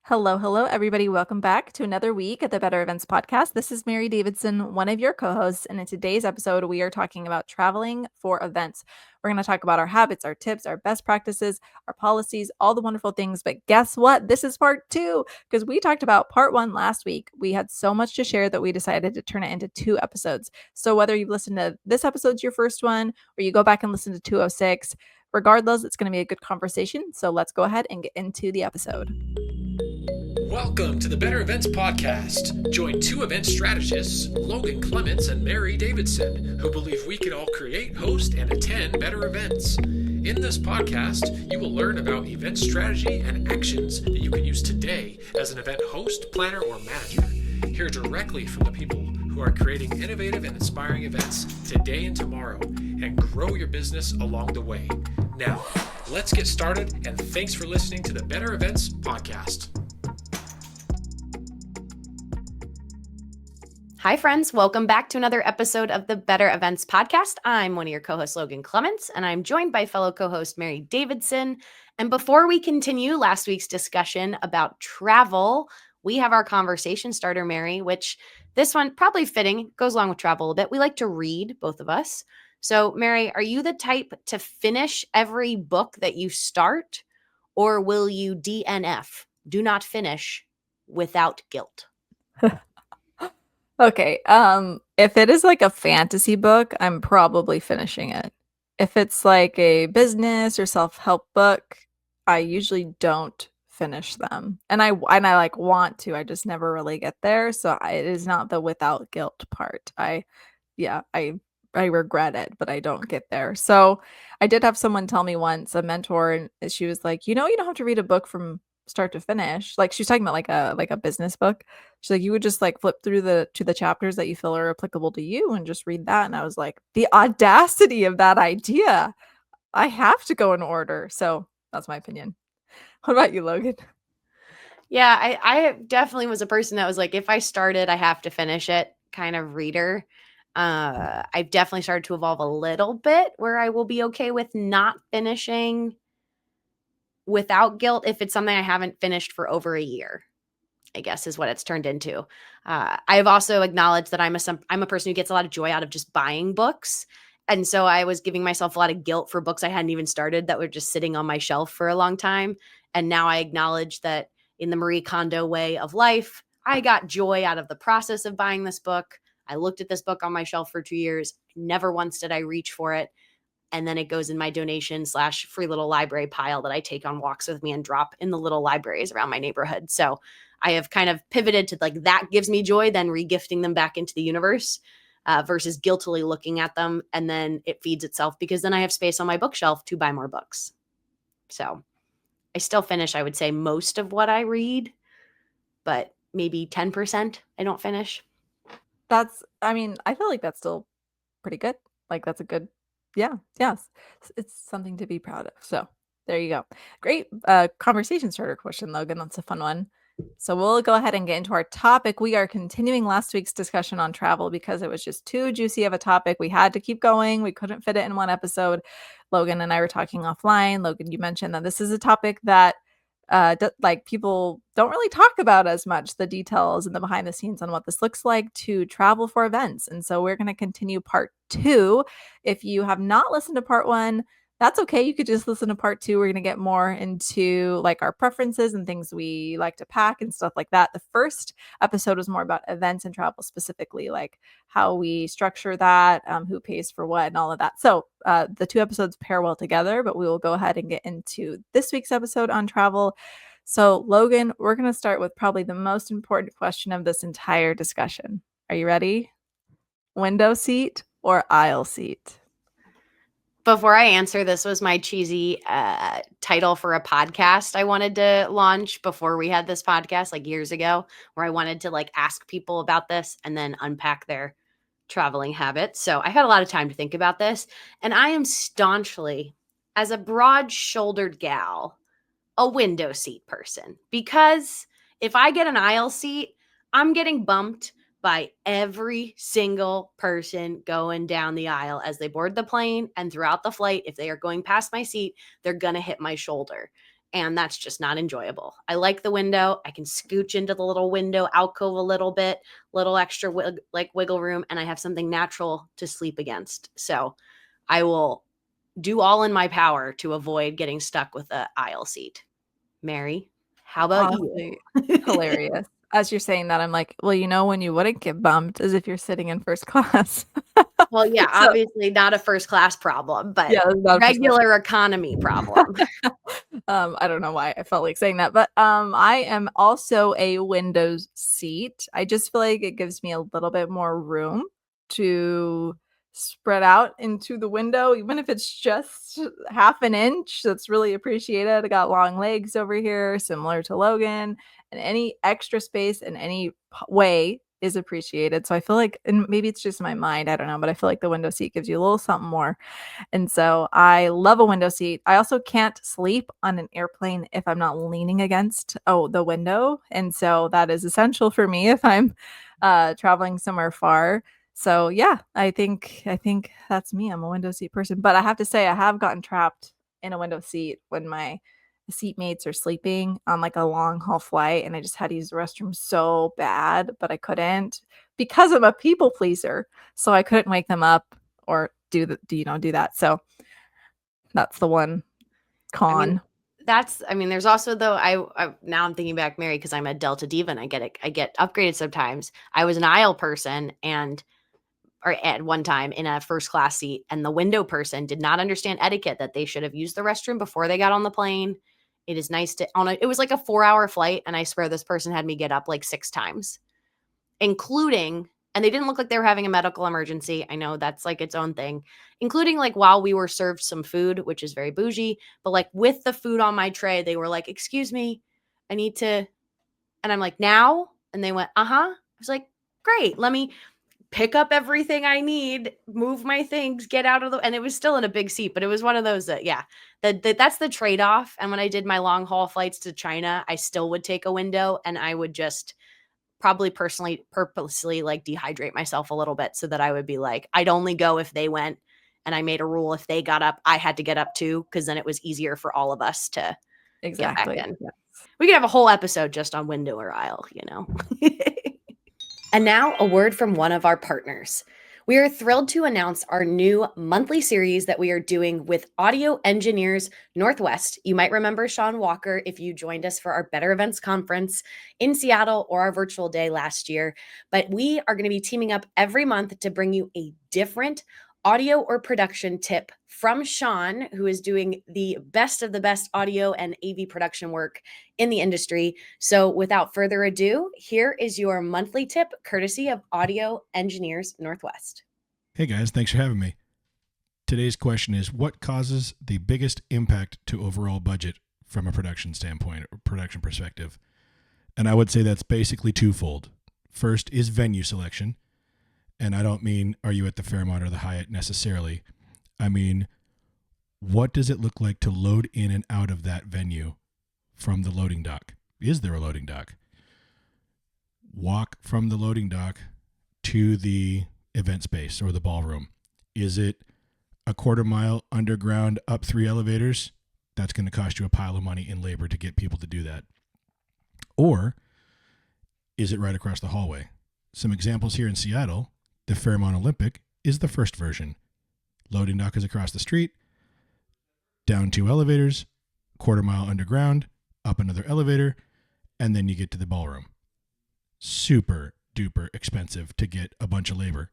Hello, hello, everybody. Welcome back to another week at the Better Events Podcast. This is Mary Davidson, one of your co hosts. And in today's episode, we are talking about traveling for events. We're going to talk about our habits, our tips, our best practices, our policies, all the wonderful things. But guess what? This is part two because we talked about part one last week. We had so much to share that we decided to turn it into 2 episodes. So whether you've listened to this episode's your first one or you go back and listen to 206, regardless, it's going to be a good conversation. So let's go ahead and get into the episode. Welcome to the Better Events Podcast. Join two event strategists, Logan Clements and Mary Davidson, who believe we can all create, host, and attend better events. In this podcast, you will learn about event strategy and actions that you can use today as an event host, planner, or manager. Hear directly from the people who are creating innovative and inspiring events today and tomorrow, and grow your business along the way. Now, let's get started, and thanks for listening to the Better Events Podcast. Hi, friends. Welcome back to another episode of the Better Events Podcast. I'm one of your co-hosts, Logan Clements, and I'm joined by fellow co-host Mary Davidson. And before we continue last week's discussion about travel, we have our conversation starter, Mary, which this one probably fitting, goes along with travel a bit. We like to read, both of us. So, Mary, are you the type to finish every book that you start, or will you DNF, do not finish, without guilt? Okay, if it is like a fantasy book, I'm probably finishing it. If it's like a business or self-help book, I usually don't finish them. And I like want to, I just never really get there. So it is not the without guilt part. Yeah, I regret it, but I don't get there. So I did have someone tell me once, a mentor, and she was like, you don't have to read a book from start to finish. Like she was talking about like a business book. She's like, you would just like flip through the chapters that you feel are applicable to you and just read that. And I was like, the audacity of that idea. I have to go in order. So that's my opinion. What about you, Logan? Yeah, I definitely was a person that was like, if I started, I have to finish it kind of reader. I've definitely started to evolve a little bit where I will be okay with not finishing without guilt if it's something I haven't finished for over a year, I guess is what it's turned into. I've also acknowledged that I'm a person who gets a lot of joy out of just buying books. And so I was giving myself a lot of guilt for books I hadn't even started that were just sitting on my shelf for a long time. And now I acknowledge that in the Marie Kondo way of life, I got joy out of the process of buying this book. I looked at this book on my shelf for 2 years. Never once did I reach for it. And then it goes in my donation / free little library pile that I take on walks with me and drop in the little libraries around my neighborhood. So I have kind of pivoted to like, that gives me joy, then regifting them back into the universe versus guiltily looking at them. And then it feeds itself because then I have space on my bookshelf to buy more books. So I still finish, I would say, most of what I read, but maybe 10% I don't finish. I feel like that's still pretty good. Like that's a good, yes. It's something to be proud of. So there you go. Great conversation starter question, Logan. That's a fun one. So we'll go ahead and get into our topic. We are continuing last week's discussion on travel because it was just too juicy of a topic. We had to keep going. We couldn't fit it in one episode. Logan and I were talking offline. Logan, you mentioned that this is a topic that like people don't really talk about as much, the details and the behind the scenes on what this looks like to travel for events. And so we're going to continue part two. If you have not listened to part one, that's okay. You could just listen to part two. We're going to get more into like our preferences and things we like to pack and stuff like that. The first episode was more about events and travel specifically, like how we structure that, who pays for what, and all of that. So the 2 episodes pair well together, but we will go ahead and get into this week's episode on travel. So, Logan, we're going to start with probably the most important question of this entire discussion. Are you ready? Window seat or aisle seat? Before I answer, this was my cheesy title for a podcast I wanted to launch before we had this podcast, like years ago, where I wanted to like ask people about this and then unpack their traveling habits. So I had a lot of time to think about this. And I am staunchly, as a broad-shouldered gal, a window seat person. Because if I get an aisle seat, I'm getting bumped by every single person going down the aisle as they board the plane and throughout the flight. If they are going past my seat, they're going to hit my shoulder. and that's just not enjoyable. I like the window. I can scooch into the little window alcove a little bit, little extra wiggle room, and I have something natural to sleep against. So I will do all in my power to avoid getting stuck with a aisle seat. Mary, how about you? Honestly, hilarious. As you're saying that, I'm like, well, when you wouldn't get bumped is if you're sitting in first class. Well, yeah, So, obviously not a first class problem, but yeah, that's not a first class. regular economy problem. I don't know why I felt like saying that, but I am also a windows seat. I just feel like it gives me a little bit more room to spread out into the window, even if it's just half an inch. That's really appreciated. I got long legs over here, similar to Logan, and any extra space in any way is appreciated. So I feel like, and maybe it's just my mind, I don't know, but I feel like the window seat gives you a little something more. And so I love a window seat. I also can't sleep on an airplane if I'm not leaning against the window. And so that is essential for me if I'm traveling somewhere far. So yeah, I think that's me. I'm a window seat person. But I have to say I have gotten trapped in a window seat when my seatmates are sleeping on like a long haul flight and I just had to use the restroom so bad, but I couldn't because I'm a people pleaser. So I couldn't wake them up or do that. So that's the one I mean, con. there's also though I now I'm thinking back, Mary, because I'm a Delta Diva and I get upgraded sometimes. I was an aisle person or at one time in a first class seat, and the window person did not understand etiquette that they should have used the restroom before they got on the plane. It is nice to it was like a 4-hour flight, and I swear this person had me get up like 6 times, including, and they didn't look like they were having a medical emergency. I know that's like its own thing, including like while we were served some food, which is very bougie, but like with the food on my tray, they were like, "Excuse me, I need to," and I'm like, "Now?" And they went, "Uh-huh." I was like, "Great, let me pick up everything I need, move my things, get out of the," and it was still in a big seat, but it was one of those that, yeah, that's the trade-off. And when I did my long haul flights to China, I still would take a window, and I would just probably purposely like dehydrate myself a little bit so that I would be like, I'd only go if they went, and I made a rule if they got up, I had to get up too, because then it was easier for all of us to get back Exactly. in. Yeah. We could have a whole episode just on window or aisle. And now, a word from one of our partners. We are thrilled to announce our new monthly series that we are doing with Audio Engineers Northwest. You might remember Sean Walker if you joined us for our Better Events Conference in Seattle or our virtual day last year. But we are going to be teaming up every month to bring you a different audio or production tip from Sean, who is doing the best of the best audio and AV production work in the industry. So without further ado, here is your monthly tip courtesy of Audio Engineers Northwest. Hey guys, thanks for having me. Today's question is, what causes the biggest impact to overall budget from a production standpoint or production perspective? And I would say that's basically twofold. First is venue selection. And I don't mean, are you at the Fairmont or the Hyatt necessarily? I mean, what does it look like to load in and out of that venue from the loading dock? Is there a loading dock? Walk from the loading dock to the event space or the ballroom. Is it a quarter mile underground up 3 elevators? That's going to cost you a pile of money in labor to get people to do that. Or is it right across the hallway? Some examples here in Seattle. The Fairmont Olympic is the first version. Loading dock is across the street, down 2 elevators, quarter mile underground, up another elevator, and then you get to the ballroom. Super duper expensive to get a bunch of labor.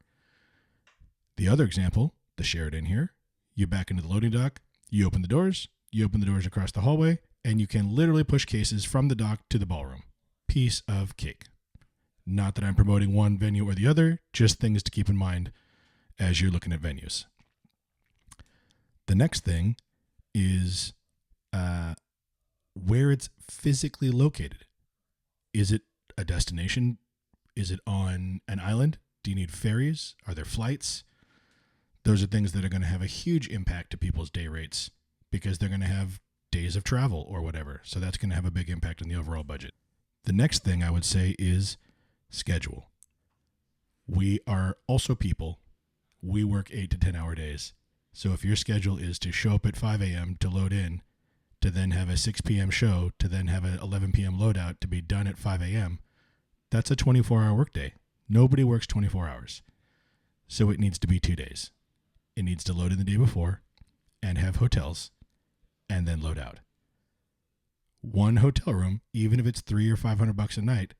The other example, the Sheraton here, you back into the loading dock, you open the doors across the hallway, and you can literally push cases from the dock to the ballroom. Piece of cake. Not that I'm promoting one venue or the other, just things to keep in mind as you're looking at venues. The next thing is where it's physically located. Is it a destination? Is it on an island? Do you need ferries? Are there flights? Those are things that are going to have a huge impact to people's day rates because they're going to have days of travel or whatever. So that's going to have a big impact on the overall budget. The next thing I would say is schedule. We are also people. We work 8 to 10 hour days. So if your schedule is to show up at 5 a.m. to load in, to then have a 6 p.m. show, to then have an 11 p.m. loadout, to be done at 5 a.m., that's a 24-hour workday. Nobody works 24 hours. So it needs to be 2 days. It needs to load in the day before and have hotels and then load out. One hotel room, even if it's $300 or $500 a night,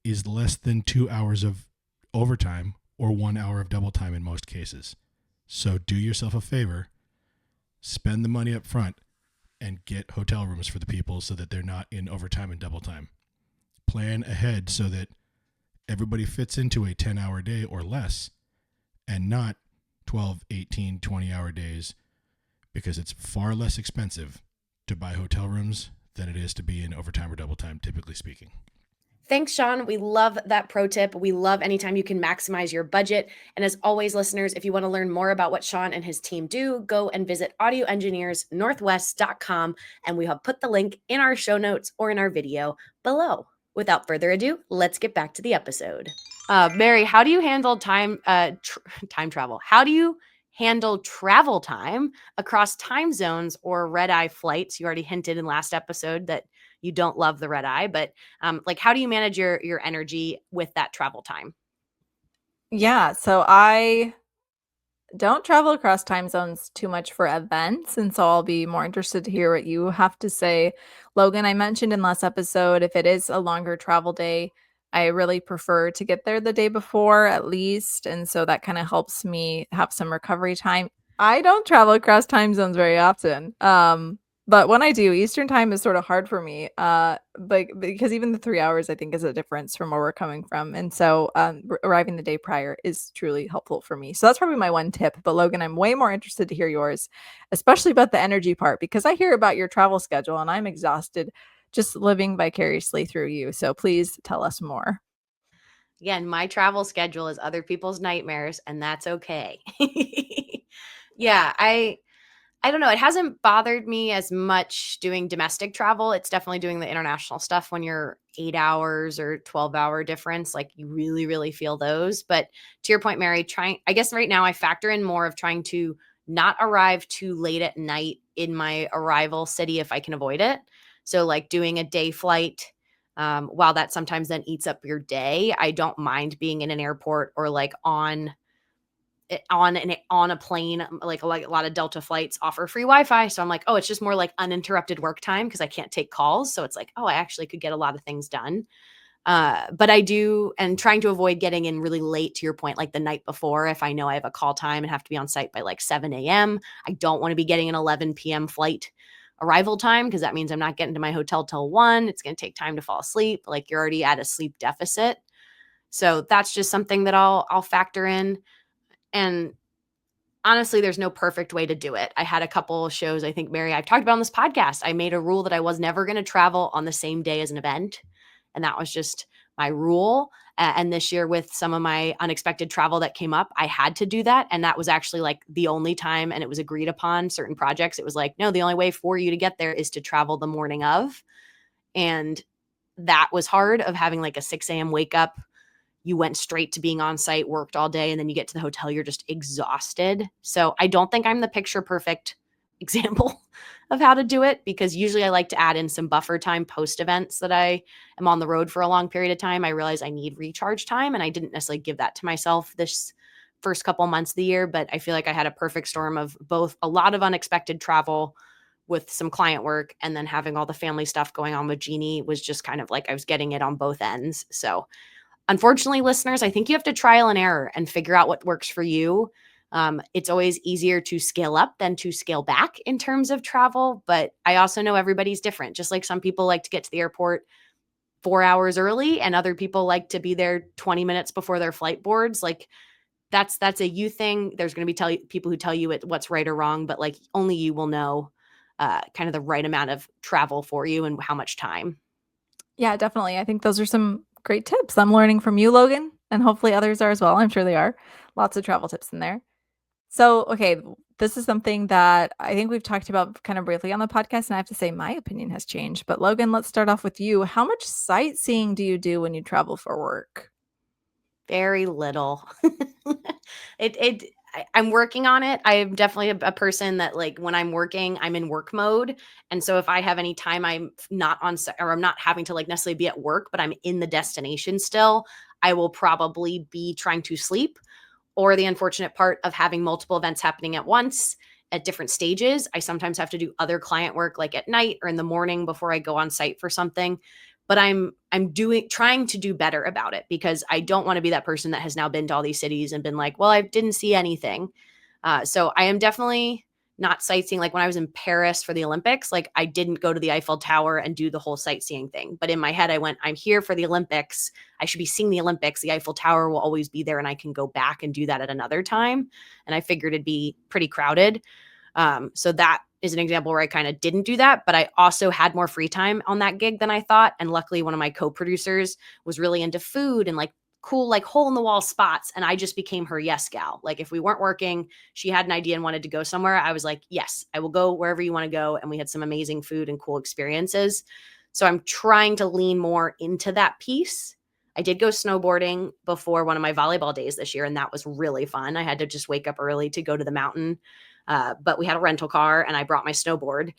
is less than 2 hours of overtime or 1 hour of double time in most cases. So do yourself a favor, spend the money up front and get hotel rooms for the people so that they're not in overtime and double time. Plan ahead so that everybody fits into a 10-hour day or less and not 12, 18, 20-hour days, because it's far less expensive to buy hotel rooms than it is to be in overtime or double time, typically speaking. Thanks, Sean. We love that pro tip. We love anytime you can maximize your budget. And as always, listeners, if you want to learn more about what Sean and his team do, go and visit audioengineersnorthwest.com. And we have put the link in our show notes or in our video below. Without further ado, let's get back to the episode. Mary, how do you handle time travel? How do you handle travel time across time zones or red eye flights? You already hinted in last episode that you don't love the red eye, but like, how do you manage your energy with that travel time? Yeah, so I don't travel across time zones too much for events, and so I'll be more interested to hear what you have to say. Logan, I mentioned in last episode, if it is a longer travel day, I really prefer to get there the day before at least, and so that kind of helps me have some recovery time. I don't travel across time zones very often. But when I do, Eastern time is sort of hard for me. But because even the 3 hours I think is a difference from where we're coming from. And so arriving the day prior is truly helpful for me. So that's probably my one tip. But Logan, I'm way more interested to hear yours, especially about the energy part, because I hear about your travel schedule and I'm exhausted just living vicariously through you. So please tell us more. Again, my travel schedule is other people's nightmares, and that's okay. Yeah, I don't know. It hasn't bothered me as much doing domestic travel. It's definitely doing the international stuff when you're 8 hours or 12-hour difference. Like, you really, really feel those. But to your point, Mary, I guess right now I factor in more of trying to not arrive too late at night in my arrival city if I can avoid it. So like doing a day flight, while that sometimes then eats up your day, I don't mind being in an airport or like on a plane. Like a lot of Delta flights offer free Wi-Fi. So I'm like, oh, it's just more like uninterrupted work time because I can't take calls. So it's like, oh, I actually could get a lot of things done. But I do, and trying to avoid getting in really late, to your point, like the night before, if I know I have a call time and have to be on site by like 7 a.m. I don't want to be getting an 11 p.m. flight arrival time, because that means I'm not getting to my hotel till 1. It's going to take time to fall asleep. Like, you're already at a sleep deficit. So that's just something that I'll factor in. And honestly, there's no perfect way to do it. I had a couple of shows, I think, Mary, I've talked about on this podcast. I made a rule that I was never going to travel on the same day as an event. And that was just my rule. And this year, with some of my unexpected travel that came up, I had to do that. And that was actually like the only time, and it was agreed upon certain projects. It was like, no, the only way for you to get there is to travel the morning of. And that was hard, of having like a 6 a.m. wake up. You went straight to being on site, worked all day, and then you get to the hotel, you're just exhausted. So I don't think I'm the picture perfect example of how to do it, because usually I like to add in some buffer time post events that I am on the road for a long period of time. I realize I need recharge time, and I didn't necessarily give that to myself this first couple months of the year, but I feel like I had a perfect storm of both a lot of unexpected travel with some client work, and then having all the family stuff going on with Jeannie was just kind of like I was getting it on both ends. So unfortunately, listeners, I think you have to trial and error and figure out what works for you. It's always easier to scale up than to scale back in terms of travel, but I also know everybody's different. Just like some people like to get to the airport 4 hours early, and other people like to be there 20 minutes before their flight boards. Like, that's a you thing. There's going to be people who tell you what's right or wrong, but like, only you will know kind of the right amount of travel for you and how much time. Yeah, definitely. I think those are some great tips I'm learning from you, Logan, and hopefully others are as well. I'm sure they are. Lots of travel tips in there. So, okay, this is something that I think we've talked about kind of briefly on the podcast, and I have to say my opinion has changed. But Logan, let's start off with you. How much sightseeing do you do when you travel for work? Very little. It I'm working on it. I'm definitely a person that, like, when I'm working, I'm in work mode. And so if I have any time I'm not on or I'm not having to like necessarily be at work, but I'm in the destination still, I will probably be trying to sleep. Or the unfortunate part of having multiple events happening at once at different stages, I sometimes have to do other client work like at night or in the morning before I go on site for something. But I'm doing trying to do better about it, because I don't want to be that person that has now been to all these cities and been like, well, I didn't see anything. So I am definitely not sightseeing. Like when I was in Paris for the Olympics, like I didn't go to the Eiffel Tower and do the whole sightseeing thing. But in my head, I went, I'm here for the Olympics. I should be seeing the Olympics. The Eiffel Tower will always be there and I can go back and do that at another time. And I figured it'd be pretty crowded. So that is an example where I kind of didn't do that, but I also had more free time on that gig than I thought. And luckily, one of my co-producers was really into food and like cool, like hole in the wall spots. And I just became her yes gal. Like if we weren't working, she had an idea and wanted to go somewhere, I was like, yes, I will go wherever you want to go. And we had some amazing food and cool experiences. So I'm trying to lean more into that piece. I did go snowboarding before one of my volleyball days this year, and that was really fun. I had to just wake up early to go to the mountain. But we had a rental car and I brought my snowboard,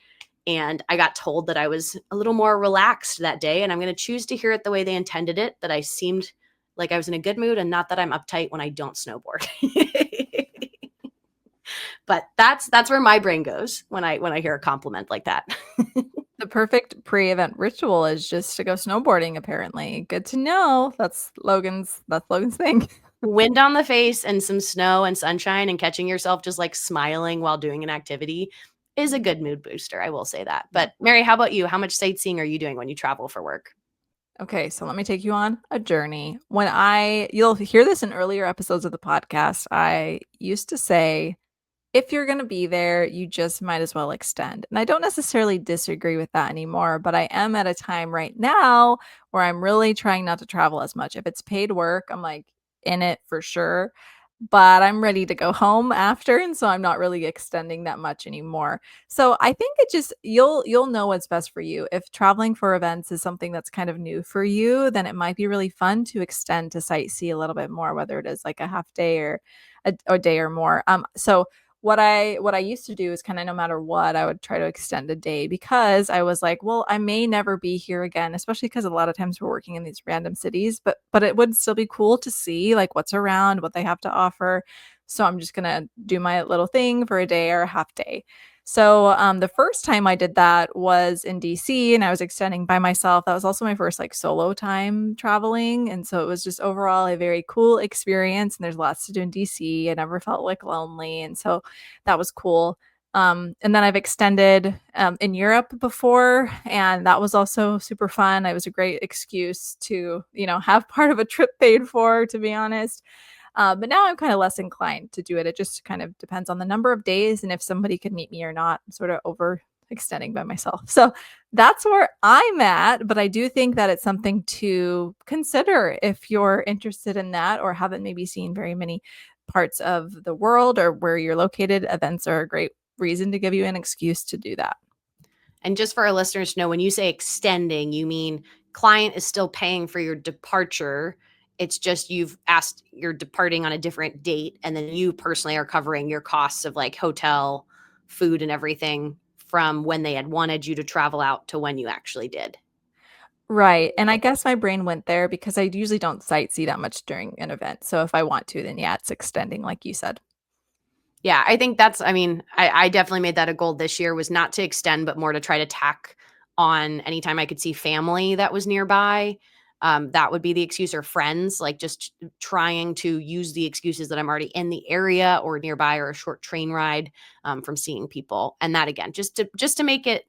and I got told that I was a little more relaxed that day. And I'm going to choose to hear it the way they intended it, that I seemed like I was in a good mood and not that I'm uptight when I don't snowboard. But that's where my brain goes when I hear a compliment like that. The perfect pre-event ritual is just to go snowboarding, apparently. Good to know. That's Logan's thing. Wind on the face and some snow and sunshine and catching yourself just like smiling while doing an activity is a good mood booster. I will say that. But Mary, how about you? How much sightseeing are you doing when you travel for work? Okay, so let me take you on a journey. You'll hear this in earlier episodes of the podcast. I used to say, if you're going to be there, you just might as well extend. And I don't necessarily disagree with that anymore, but I am at a time right now where I'm really trying not to travel as much. If it's paid work, I'm like in it for sure, but I'm ready to go home after, and so I'm not really extending that much anymore. So I think it just you'll know what's best for you. If traveling for events is something that's kind of new for you, then it might be really fun to extend to sightsee a little bit more, whether it is like a half day or a day or more. So what I used to do is kind of no matter what, I would try to extend a day, because I was like, well, I may never be here again, especially because a lot of times we're working in these random cities, but it would still be cool to see like what's around, what they have to offer. So I'm just gonna do my little thing for a day or a half day. So the first time I did that was in DC, and I was extending by myself. That was also my first like solo time traveling. And so it was just overall a very cool experience. And there's lots to do in DC. I never felt like lonely. And so that was cool. And then I've extended in Europe before, and that was also super fun. It was a great excuse to, have part of a trip paid for, to be honest. But now I'm kind of less inclined to do it. It just kind of depends on the number of days and if somebody can meet me or not. I'm sort of overextending by myself. So that's where I'm at. But I do think that it's something to consider if you're interested in that or haven't maybe seen very many parts of the world or where you're located. Events are a great reason to give you an excuse to do that. And just for our listeners to know, when you say extending, you mean client is still paying for your departure. It's just you're departing on a different date, and then you personally are covering your costs of like hotel, food, and everything from when they had wanted you to travel out to when you actually did. Right. And I guess my brain went there because I usually don't sightsee that much during an event. So if I want to, then yeah, it's extending, like you said. Yeah, I think I definitely made that a goal this year, was not to extend, but more to try to tack on anytime I could see family that was nearby. That would be the excuse, or friends, like just trying to use the excuses that I'm already in the area or nearby, or a short train ride from seeing people. And that again, just to make it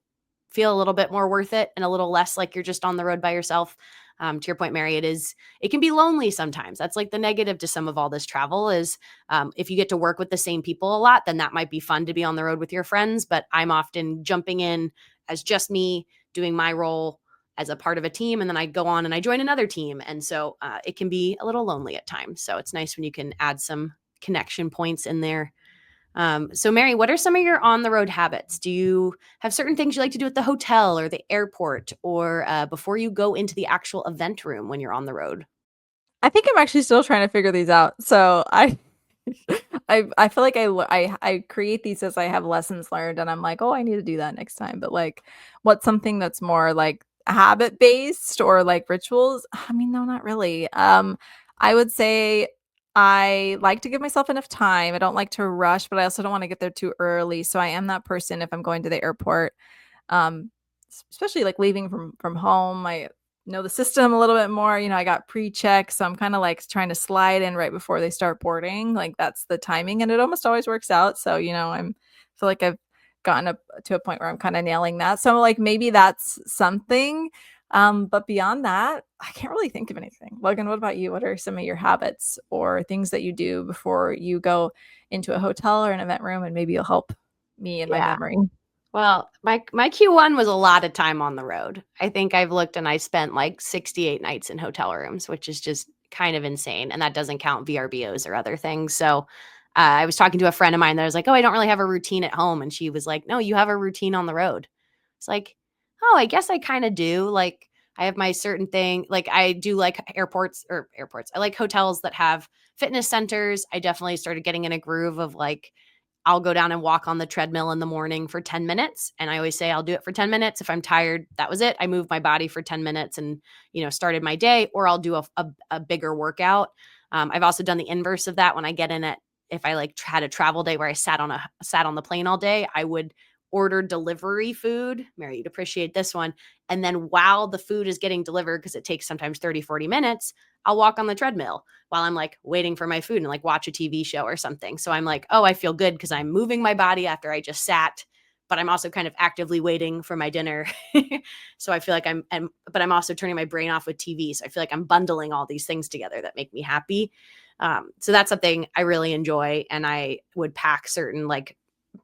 feel a little bit more worth it and a little less like you're just on the road by yourself. To your point, Mary, it can be lonely sometimes. That's like the negative to some of all this travel is if you get to work with the same people a lot, then that might be fun to be on the road with your friends. But I'm often jumping in as just me doing my role as a part of a team. And then I go on and I join another team. And so it can be a little lonely at times. So it's nice when you can add some connection points in there. So Mary, what are some of your on the road habits? Do you have certain things you like to do at the hotel or the airport, or before you go into the actual event room when you're on the road? I think I'm actually still trying to figure these out. So I I feel like I create these as I have lessons learned, and I'm like, oh, I need to do that next time. But like, what's something that's more like habit based or like rituals? I mean, no, not really. I would say I like to give myself enough time. I don't like to rush, but I also don't want to get there too early. So I am that person if I'm going to the airport, um, especially like leaving from home. I know the system a little bit more. I got pre-check, so I'm kind of like trying to slide in right before they start boarding. Like that's the timing, and it almost always works out. So feel like I've gotten up to a point where I'm kind of nailing that. So like maybe that's something. But beyond that, I can't really think of anything. Logan, what about you? What are some of your habits or things that you do before you go into a hotel or an event room, and maybe you'll help me in my Yeah. memory? Well, my Q1 was a lot of time on the road. I think I've looked and I spent like 68 nights in hotel rooms, which is just kind of insane. And that doesn't count VRBOs or other things. So I was talking to a friend of mine that was like, oh, I don't really have a routine at home. And she was like, no, you have a routine on the road. It's like, oh, I guess I kind of do. Like I have my certain thing. Like I do like airports. I like hotels that have fitness centers. I definitely started getting in a groove of like, I'll go down and walk on the treadmill in the morning for 10 minutes. And I always say I'll do it for 10 minutes. If I'm tired, that was it. I moved my body for 10 minutes and, started my day, or I'll do a bigger workout. I've also done the inverse of that when I get in it. If I like had a travel day where I sat on the plane all day, I would order delivery food. Mary, you'd appreciate this one. And then while the food is getting delivered, because it takes sometimes 30, 40 minutes, I'll walk on the treadmill while I'm like waiting for my food and like watch a TV show or something. So I'm like, oh, I feel good because I'm moving my body after I just sat, but I'm also kind of actively waiting for my dinner. So I feel like but I'm also turning my brain off with TV. So I feel like I'm bundling all these things together that make me happy. So that's something I really enjoy. And I would pack certain like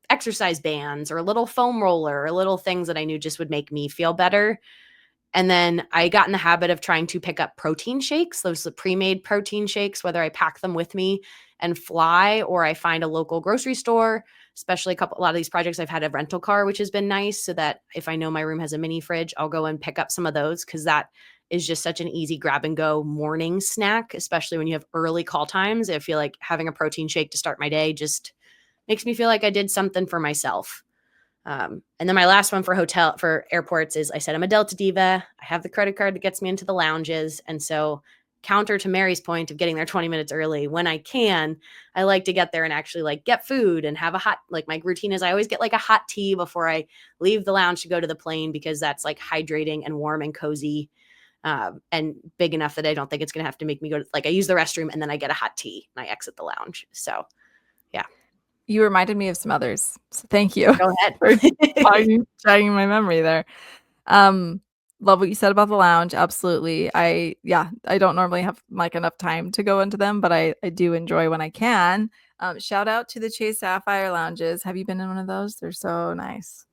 exercise bands or a little foam roller or little things that I knew just would make me feel better. And then I got in the habit of trying to pick up protein shakes, those pre-made protein shakes, whether I pack them with me and fly or I find a local grocery store, especially a lot of these projects I've had a rental car, which has been nice so that if I know my room has a mini fridge, I'll go and pick up some of those because that is just such an easy grab and go morning snack, especially when you have early call times. I feel like having a protein shake to start my day just makes me feel like I did something for myself. And then my last one for airports is I said, I'm a Delta diva. I have the credit card that gets me into the lounges. And so counter to Mary's point of getting there 20 minutes early, when I can, I like to get there and actually like get food and have like my routine is I always get like a hot tea before I leave the lounge to go to the plane because that's like hydrating and warm and cozy. And big enough that I don't think it's going to have to make me go I use the restroom and then I get a hot tea and I exit the lounge. So yeah, You reminded me of some others, so thank you go ahead. for jogging my memory there. Um, love what you said about the lounge, absolutely. I don't normally have, like, enough time to go into them, but I do enjoy when I can. Shout out to the Chase Sapphire lounges. Have you been in one of those? They're so nice.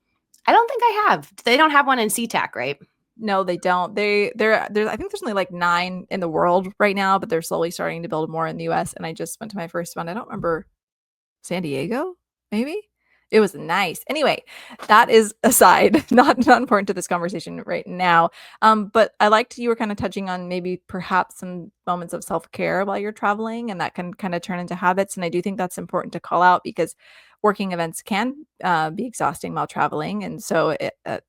I don't think I have. They don't have one in SeaTac, right? No, they don't. There's I think there's only, like, 9 in the world right now, but they're slowly starting to build more in the US, and I just went to my first one. I don't remember San Diego, maybe? It was nice. Anyway, that is aside, not important to this conversation right now. But I liked you were kind of touching on maybe perhaps some moments of self-care while you're traveling, and that can kind of turn into habits. And I do think that's important to call out because working events can be exhausting while traveling. And so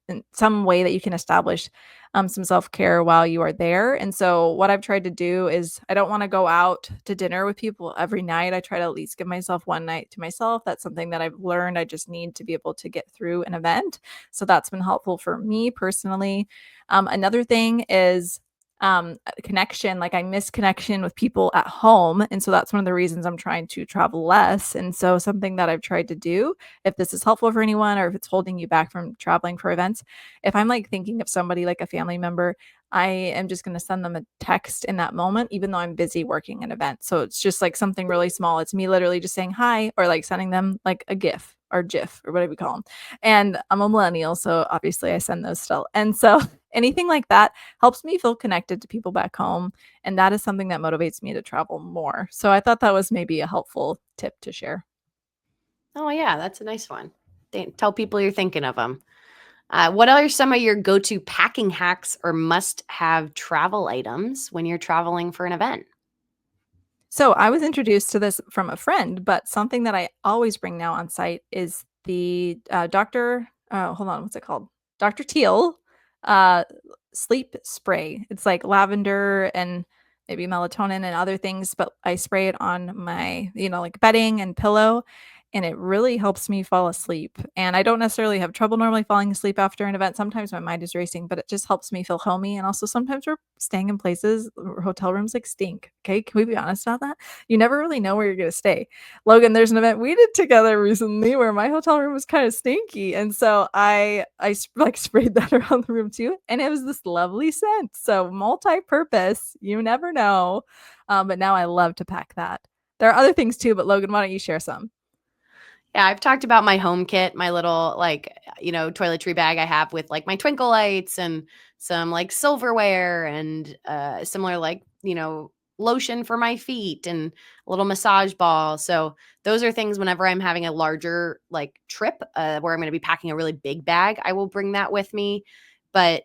in some way that you can establish some self-care while you are there. And so what I've tried to do is I don't want to go out to dinner with people every night. I try to at least give myself one night to myself. That's something that I've learned. I just need to be able to get through an event. So that's been helpful for me personally. Another thing is connection. Like I miss connection with people at home. And so that's one of the reasons I'm trying to travel less. And so something that I've tried to do, if this is helpful for anyone or if it's holding you back from traveling for events, if I'm like thinking of somebody like a family member, I am just going to send them a text in that moment, even though I'm busy working an event. So it's just like something really small. It's me literally just saying hi or like sending them like a GIF or GIF or whatever we call them. And I'm a millennial, so obviously I send those still. And so anything like that helps me feel connected to people back home. And that is something that motivates me to travel more. So I thought that was maybe a helpful tip to share. Oh, yeah, that's a nice one. Tell people you're thinking of them. What are some of your go-to packing hacks or must-have travel items when you're traveling for an event? So I was introduced to this from a friend, but something that I always bring now on site is the Dr. Hold on, what's it called? Dr. Teal uh, sleep spray. It's like lavender and maybe melatonin and other things, but I spray it on my, like bedding and pillow, and it really helps me fall asleep. And I don't necessarily have trouble normally falling asleep after an event. Sometimes my mind is racing, but it just helps me feel homey. And also sometimes we're staying in places, hotel rooms like stink. Okay, can we be honest about that? You never really know where you're gonna stay. Logan, there's an event we did together recently where my hotel room was kind of stinky, and so like sprayed that around the room too, and it was this lovely scent. So multi-purpose, you never know. But now I love to pack that. There are other things too, but Logan, why don't you share some? Yeah, I've talked about my home kit, my little toiletry bag I have with like my twinkle lights and some like silverware and similar lotion for my feet and a little massage ball. So those are things whenever I'm having a larger like trip where I'm going to be packing a really big bag, I will bring that with me. But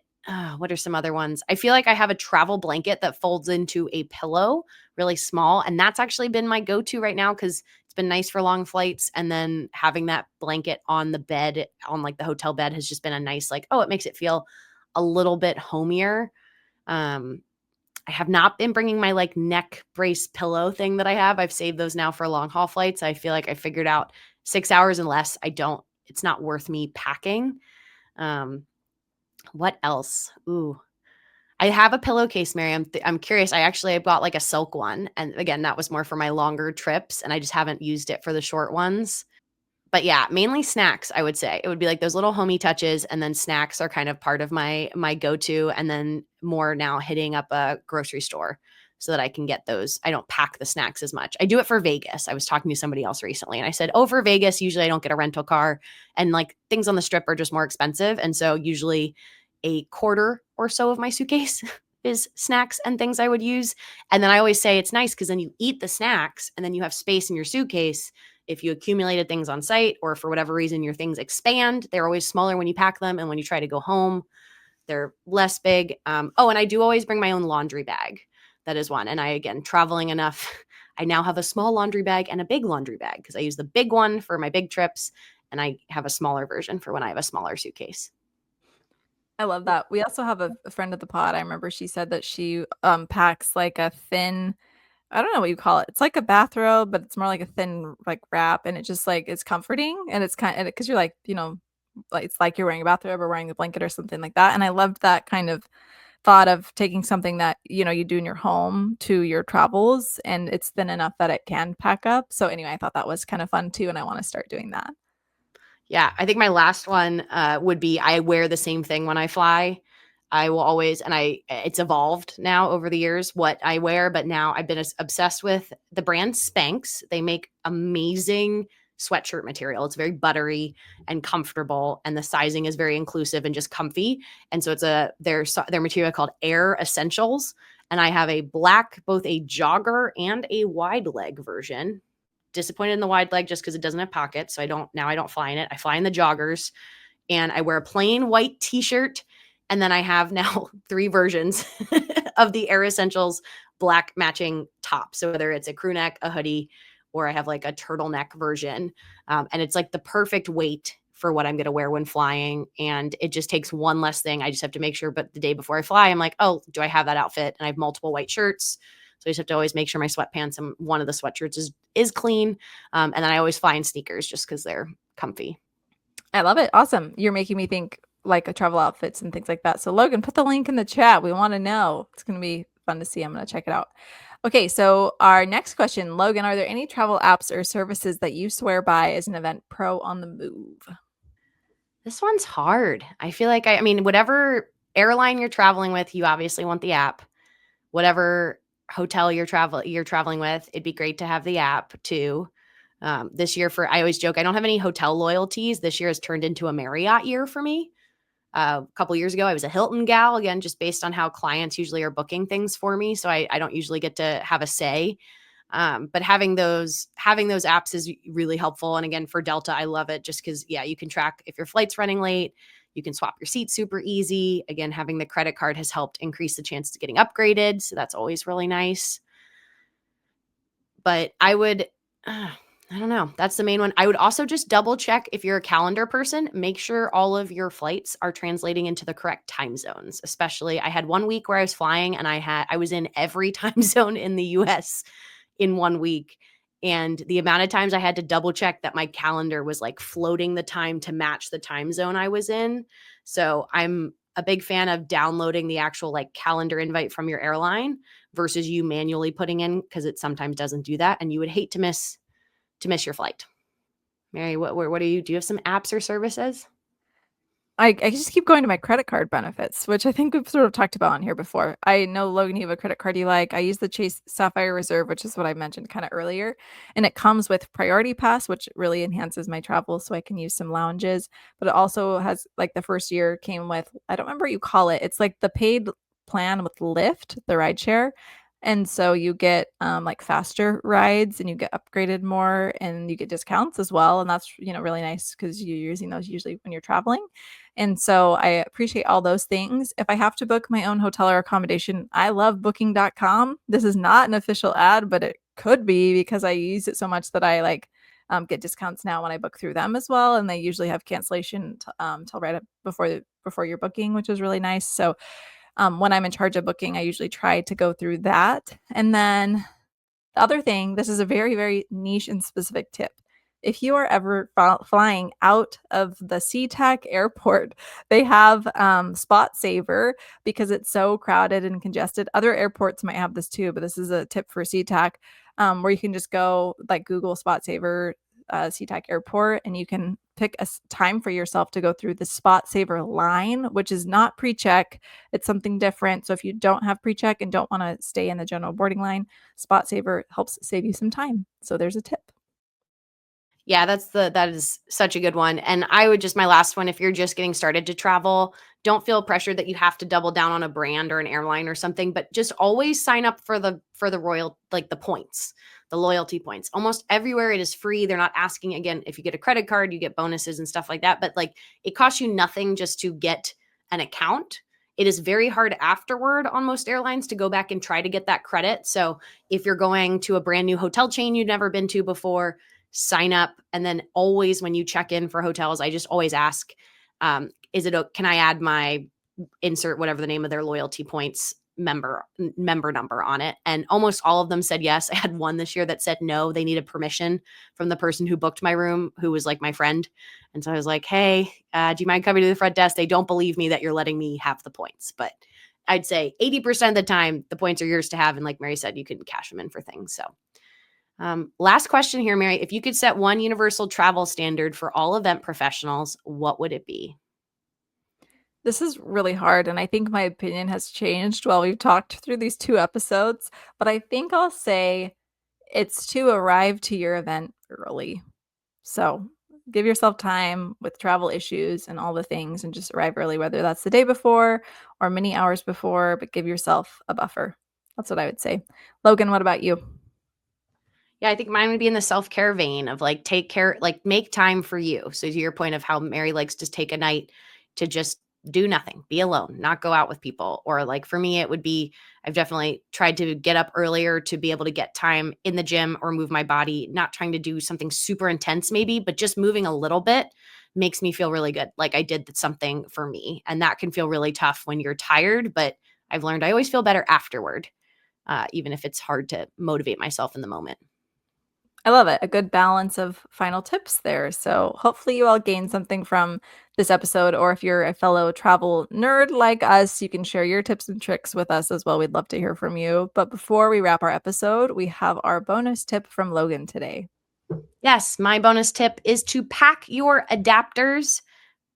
what are some other ones? I feel like I have a travel blanket that folds into a pillow, really small, and that's actually been my go-to right now because it's been nice for long flights, and then having that blanket on the bed, on like the hotel bed, has just been a nice it makes it feel a little bit homier. I have not been bringing my like neck brace pillow thing that I have. I've saved those now for long haul flights. I feel like I figured out 6 hours and less, it's not worth me packing. Um, what else? Ooh, I have a pillowcase, Mary. I'm curious. I bought like a silk one, and again, that was more for my longer trips, and I just haven't used it for the short ones. But yeah, mainly snacks, I would say. It would be like those little homey touches, and then snacks are kind of part of my go-to, and then more now hitting up a grocery store so that I can get those. I don't pack the snacks as much. I do it for Vegas. I was talking to somebody else recently, and I said, "Oh, for Vegas, usually I don't get a rental car, and like things on the strip are just more expensive, and so usually a quarter or so of my suitcase is snacks and things I would use." And then I always say it's nice because then you eat the snacks and then you have space in your suitcase. If you accumulated things on site or for whatever reason your things expand, they're always smaller when you pack them. And when you try to go home, they're less big. And I do always bring my own laundry bag. That is one. And again, traveling enough, I now have a small laundry bag and a big laundry bag because I use the big one for my big trips. And I have a smaller version for when I have a smaller suitcase. I love that. We also have a friend of the pod. I remember she said that she packs like a thin, I don't know what you call it. It's like a bathrobe, but it's more like a thin like wrap, and it just like it's comforting, and it's kind of because you're like, like it's like you're wearing a bathrobe or wearing a blanket or something like that. And I loved that kind of thought of taking something that, you do in your home to your travels, and it's thin enough that it can pack up. So anyway, I thought that was kind of fun too, and I want to start doing that. Yeah, I think my last one would be I wear the same thing when I fly. I will always, and it's evolved now over the years what I wear, but now I've been obsessed with the brand Spanx. They make amazing sweatshirt material. It's very buttery and comfortable, and the sizing is very inclusive and just comfy. And so it's their material called Air Essentials, and I have a black, both a jogger and a wide leg version. Disappointed in the wide leg just because it doesn't have pockets. So I don't fly in it. I fly in the joggers, and I wear a plain white t-shirt. And then I have now 3 versions of the Air Essentials black matching top. So whether it's a crew neck, a hoodie, or I have like a turtleneck version. And it's like the perfect weight for what I'm going to wear when flying. And it just takes one less thing. I just have to make sure, but the day before I fly, I'm like, oh, do I have that outfit? And I have multiple white shirts. So I just have to always make sure my sweatpants and one of the sweatshirts is clean. And then I always fly in sneakers just because they're comfy. I love it. Awesome. You're making me think like a travel outfits and things like that. So Logan, put the link in the chat. We want to know. It's going to be fun to see. I'm going to check it out. Okay, so our next question, Logan, are there any travel apps or services that you swear by as an event pro on the move? This one's hard. I feel like whatever airline you're traveling with, you obviously want the app. Whatever hotel you're traveling with, it'd be great to have the app too. This year I always joke, I don't have any hotel loyalties. This year has turned into a Marriott year for me. A couple years ago, I was a Hilton gal, again, just based on how clients usually are booking things for me. So I don't usually get to have a say. But having those apps is really helpful. And again, for Delta, I love it just because, yeah, you can track if your flight's running late. You can swap your seat super easy. Again, having the credit card has helped increase the chances of getting upgraded. So that's always really nice. But I would, I don't know. That's the main one. I would also just double check if you're a calendar person, make sure all of your flights are translating into the correct time zones. Especially, I had 1 week where I was flying and I was in every time zone in the US in 1 week. And the amount of times I had to double check that my calendar was like floating the time to match the time zone I was in. So I'm a big fan of downloading the actual like calendar invite from your airline versus you manually putting in, because it sometimes doesn't do that. And you would hate to miss your flight. Mary, what do you have some apps or services? I just keep going to my credit card benefits, which I think we've sort of talked about on here before. I know, Logan, you have a credit card you like. I use the Chase Sapphire Reserve, which is what I mentioned kind of earlier. And it comes with Priority Pass, which really enhances my travel so I can use some lounges. But it also has, like, the first year came with, I don't remember what you call it. It's like the paid plan with Lyft, the rideshare. And so you get like faster rides and you get upgraded more and you get discounts as well. And that's, really nice because you're using those usually when you're traveling. And so I appreciate all those things. If I have to book my own hotel or accommodation, I love booking.com. This is not an official ad, but it could be because I use it so much that I get discounts now when I book through them as well. And they usually have cancellation till right before your booking, which is really nice. So when I'm in charge of booking, I usually try to go through that. And then the other thing, this is a very, very niche and specific tip. If you are ever flying out of the SeaTac airport, they have Spot Saver because it's so crowded and congested. Other airports might have this too, but this is a tip for SeaTac where you can just go like Google Spot Saver SeaTac airport and you can pick a time for yourself to go through the Spot Saver line, which is not pre-check. It's something different. So if you don't have pre-check and don't want to stay in the general boarding line, Spot Saver helps save you some time. So there's a tip. Yeah, that is such a good one. And I would just, my last one, if you're just getting started to travel, don't feel pressured that you have to double down on a brand or an airline or something, but just always sign up for the royal, like the points, the loyalty points. Almost everywhere it is free. They're not asking, again, if you get a credit card, you get bonuses and stuff like that, but like it costs you nothing just to get an account. It is very hard afterward on most airlines to go back and try to get that credit. So if you're going to a brand new hotel chain you've never been to before, sign up. And then always when you check in for hotels, I just always ask, can I add my insert whatever the name of their loyalty points member number on it? And almost all of them said yes. I had one this year that said no, they needed permission from the person who booked my room, who was like my friend. And so I was like, hey, do you mind coming to the front desk? They don't believe me that you're letting me have the points, but I'd say 80% of the time the points are yours to have. And like Mary said, you can cash them in for things. So last question here, Mary. If you could set one universal travel standard for all event professionals, what would it be? This is really hard, and I think my opinion has changed while we've talked through these 2 episodes, but I think I'll say it's to arrive to your event early. So, give yourself time with travel issues and all the things and just arrive early, whether that's the day before or many hours before, but give yourself a buffer. That's what I would say. Logan, what about you? Yeah, I think mine would be in the self-care vein of like take care, like make time for you. So to your point of how Mary likes to take a night to just do nothing, be alone, not go out with people. Or like for me, it would be, I've definitely tried to get up earlier to be able to get time in the gym or move my body, not trying to do something super intense maybe, but just moving a little bit makes me feel really good. Like I did something for me. And that can feel really tough when you're tired, but I've learned I always feel better afterward, even if it's hard to motivate myself in the moment. I love it. A good balance of final tips there. So hopefully you all gained something from this episode, or if you're a fellow travel nerd like us, you can share your tips and tricks with us as well. We'd love to hear from you. But before we wrap our episode, we have our bonus tip from Logan today. Yes, my bonus tip is to pack your adapters,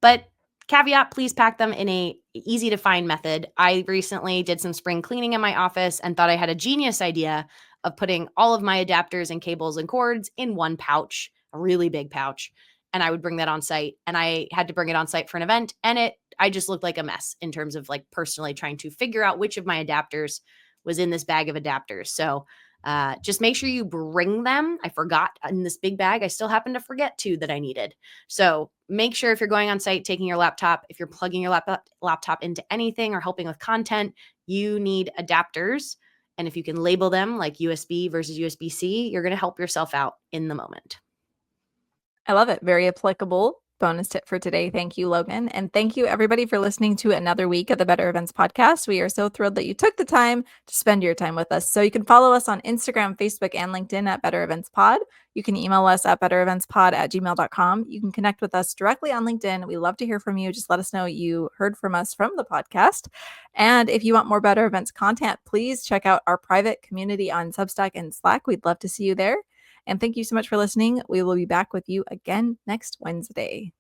but caveat, please pack them in a easy to find method. I recently did some spring cleaning in my office and thought I had a genius idea of putting all of my adapters and cables and cords in one pouch, a really big pouch, and I would bring that on site. And I had to bring it on site for an event, and I just looked like a mess in terms of like personally trying to figure out which of my adapters was in this bag of adapters. So just make sure you bring them. I forgot in this big bag. I still happen to forget two that I needed. So make sure if you're going on site, taking your laptop, if you're plugging your laptop into anything or helping with content, you need adapters. And if you can label them like USB versus USB-C, you're going to help yourself out in the moment. I love it. Very applicable bonus tip for today. Thank you, Logan. And thank you, everybody, for listening to another week of the Better Events podcast. We are so thrilled that you took the time to spend your time with us. So you can follow us on Instagram, Facebook, and LinkedIn at Better Events Pod. You can email us at bettereventspod@gmail.com. You can connect with us directly on LinkedIn. We love to hear from you. Just let us know you heard from us from the podcast. And if you want more Better Events content, please check out our private community on Substack and Slack. We'd love to see you there. And thank you so much for listening. We will be back with you again next Wednesday.